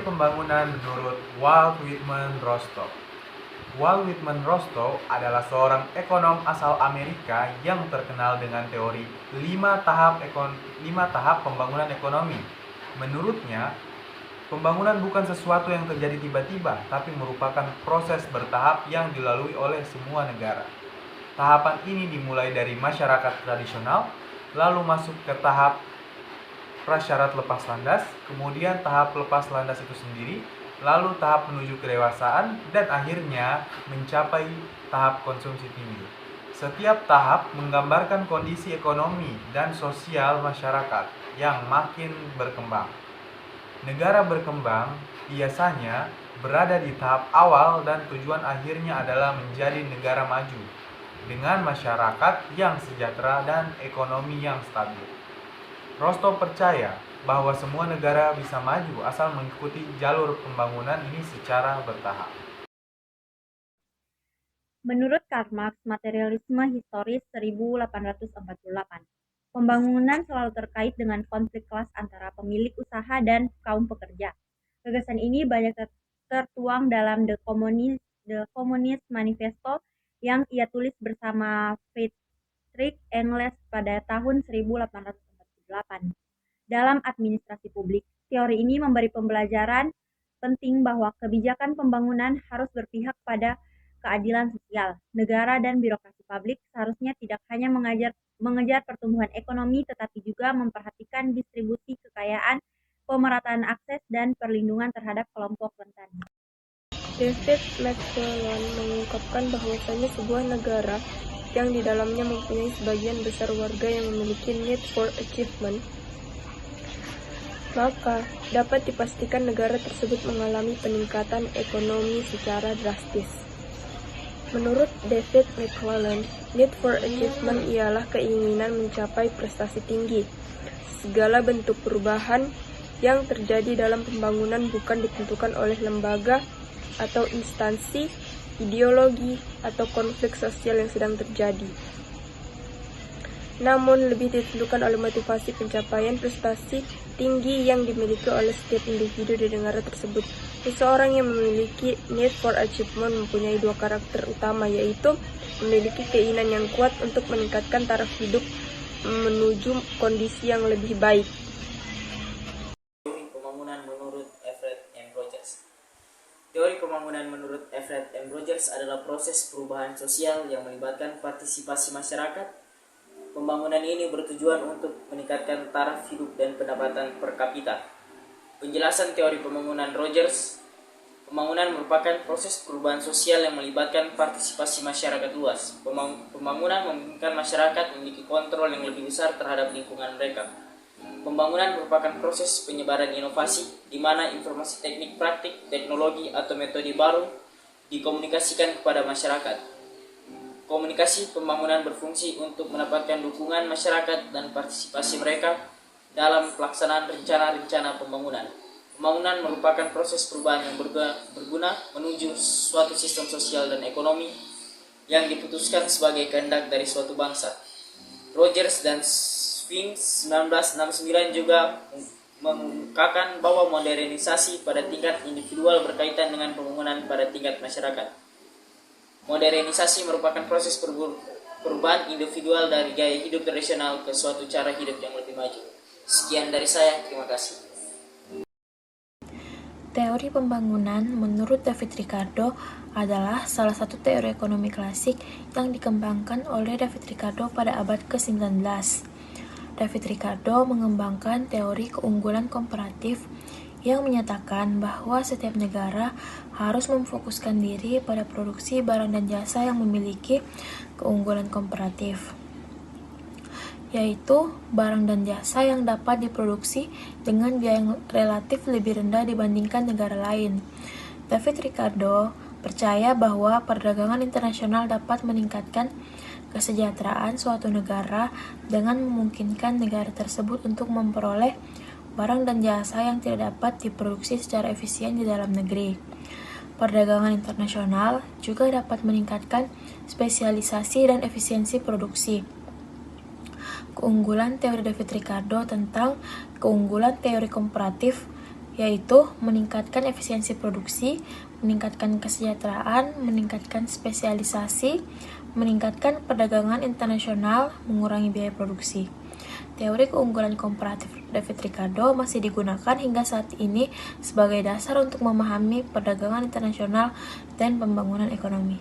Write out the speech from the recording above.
pembangunan menurut Walt Whitman Rostow. Walt Whitman Rostow adalah seorang ekonom asal Amerika yang terkenal dengan teori 5 tahap pembangunan ekonomi. Menurutnya, pembangunan bukan sesuatu yang terjadi tiba-tiba, tapi merupakan proses bertahap yang dilalui oleh semua negara. Tahapan ini dimulai dari masyarakat tradisional, lalu masuk ke tahap prasyarat lepas landas, kemudian tahap lepas landas itu sendiri, lalu tahap menuju kedewasaan, dan akhirnya mencapai tahap konsumsi tinggi. Setiap tahap menggambarkan kondisi ekonomi dan sosial masyarakat yang makin berkembang. Negara berkembang biasanya berada di tahap awal dan tujuan akhirnya adalah menjadi negara maju dengan masyarakat yang sejahtera dan ekonomi yang stabil. Rostow percaya bahwa semua negara bisa maju asal mengikuti jalur pembangunan ini secara bertahap. Menurut Karl Marx, materialisme historis 1848, pembangunan selalu terkait dengan konflik kelas antara pemilik usaha dan kaum pekerja. Gagasan ini banyak tertuang dalam The Communist Manifesto yang ia tulis bersama Friedrich Engels pada tahun 1848. Dalam administrasi publik, teori ini memberi pembelajaran penting bahwa kebijakan pembangunan harus berpihak pada keadilan sosial. Negara dan birokrasi publik seharusnya tidak hanya mengejar pertumbuhan ekonomi, tetapi juga memperhatikan distribusi kekayaan, pemerataan akses, dan perlindungan terhadap kelompok rentan. David McClellan mengungkapkan bahwasanya sebuah negara yang di dalamnya mempunyai sebagian besar warga yang memiliki need for achievement, maka dapat dipastikan negara tersebut mengalami peningkatan ekonomi secara drastis. Menurut David McClellan, need for achievement ialah keinginan mencapai prestasi tinggi. Segala bentuk perubahan yang terjadi dalam pembangunan bukan ditentukan oleh lembaga atau instansi, ideologi, atau konflik sosial yang sedang terjadi, namun lebih ditentukan oleh motivasi pencapaian prestasi tinggi yang dimiliki oleh setiap individu di negara tersebut. Seseorang yang memiliki need for achievement mempunyai dua karakter utama, yaitu memiliki keinginan yang kuat untuk meningkatkan taraf hidup menuju kondisi yang lebih baik. Teori pembangunan menurut Everett M. Rogers adalah proses perubahan sosial yang melibatkan partisipasi masyarakat. Pembangunan ini bertujuan untuk meningkatkan taraf hidup dan pendapatan per kapita. Penjelasan teori pembangunan Rogers: pembangunan merupakan proses perubahan sosial yang melibatkan partisipasi masyarakat luas. Pembangunan memungkinkan masyarakat memiliki kontrol yang lebih besar terhadap lingkungan mereka. Pembangunan merupakan proses penyebaran inovasi, di mana informasi teknik praktik, teknologi, atau metode baru dikomunikasikan kepada masyarakat. Komunikasi pembangunan berfungsi untuk mendapatkan dukungan masyarakat dan partisipasi mereka dalam pelaksanaan rencana-rencana pembangunan. Pembangunan merupakan proses perubahan yang berguna menuju suatu sistem sosial dan ekonomi yang diputuskan sebagai kehendak dari suatu bangsa. Rogers dan Sphinx 1969 juga mengungkapkan bahwa modernisasi pada tingkat individual berkaitan dengan pembangunan pada tingkat masyarakat. Modernisasi merupakan proses perubahan individual dari gaya hidup tradisional ke suatu cara hidup yang lebih maju. Sekian dari saya, terima kasih. Teori pembangunan menurut David Ricardo adalah salah satu teori ekonomi klasik yang dikembangkan oleh David Ricardo pada abad ke-19. David Ricardo mengembangkan teori keunggulan komparatif yang menyatakan bahwa setiap negara harus memfokuskan diri pada produksi barang dan jasa yang memiliki keunggulan komparatif, yaitu barang dan jasa yang dapat diproduksi dengan biaya yang relatif lebih rendah dibandingkan negara lain. David Ricardo percaya bahwa perdagangan internasional dapat meningkatkan kesejahteraan suatu negara dengan memungkinkan negara tersebut untuk memperoleh barang dan jasa yang tidak dapat diproduksi secara efisien di dalam negeri. Perdagangan internasional juga dapat meningkatkan spesialisasi dan efisiensi produksi. Keunggulan teori David Ricardo tentang keunggulan teori komparatif yaitu meningkatkan efisiensi produksi, meningkatkan kesejahteraan, meningkatkan spesialisasi, meningkatkan perdagangan internasional, mengurangi biaya produksi. Teori keunggulan komparatif David Ricardo masih digunakan hingga saat ini sebagai dasar untuk memahami perdagangan internasional dan pembangunan ekonomi.